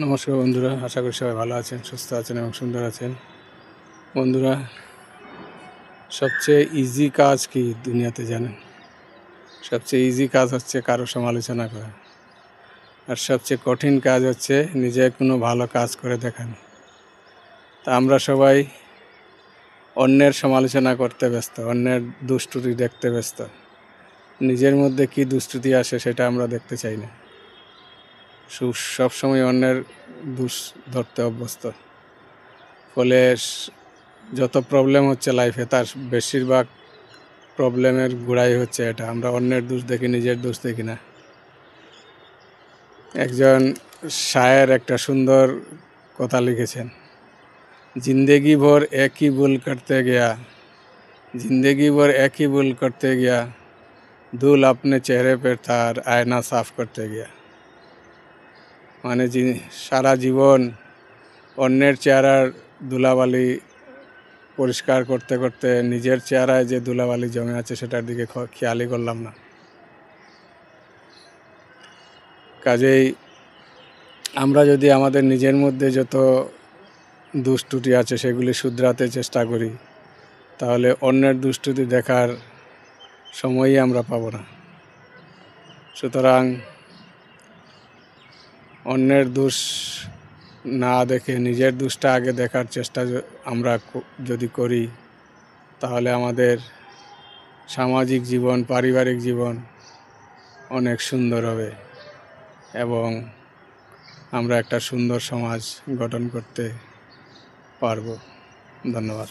নমস্কার বন্ধুরা, আশা করি সবাই ভালো আছেন, সুস্থ আছেন এবং সুন্দর আছেন। বন্ধুরা, সবচেয়ে ইজি কাজ কি দুনিয়াতে জানেন? সবচেয়ে ইজি কাজ হচ্ছে কারো সমালোচনা করা, আর সবচেয়ে কঠিন কাজ হচ্ছে নিজে কোনো ভালো কাজ করে দেখানো। তা আমরা সবাই অন্যের সমালোচনা করতে ব্যস্ত, অন্যের দুষ্ত্রুটি দেখতে ব্যস্ত। নিজের মধ্যে কি দুষ্ত্রুটি আসে সেটা আমরা দেখতে চাই না। সবসময় অন্যের দোষ ধরতে অভ্যস্ত। ফলে যত প্রবলেম হচ্ছে লাইফে, তার বেশিরভাগ প্রবলেমের গোড়াই হচ্ছে এটা, আমরা অন্যের দোষ দেখি, নিজের দোষ দেখি না। একজন শায়ের একটা সুন্দর কথা লিখেছেন, जिंदगी भर एक ही भूल करते गया, जिंदगी भर एक ही भूल करते गया, धूल अपने चेहरे पर था आयना साफ करते गया। মানে সারা জীবন অন্যের চেহারার ধুলাবালি পরিষ্কার করতে করতে নিজের চেহারায় যে ধুলাবালি জমে আছে সেটার দিকে খেয়ালই করলাম না। কাজেই আমরা যদি আমাদের নিজের মধ্যে যত দোষ ত্রুটি আছে সেগুলি শুধরাতে চেষ্টা করি, তাহলে অন্যের দোষ ত্রুটি দেখার সময়ই আমরা পাব না। সুতরাং অন্যের দোষ না দেখে নিজের দোষটা আগে দেখার চেষ্টা আমরা যদি করি, তাহলে আমাদের সামাজিক জীবন, পারিবারিক জীবন অনেক সুন্দর হবে এবং আমরা একটা সুন্দর সমাজ গঠন করতে পারব। ধন্যবাদ।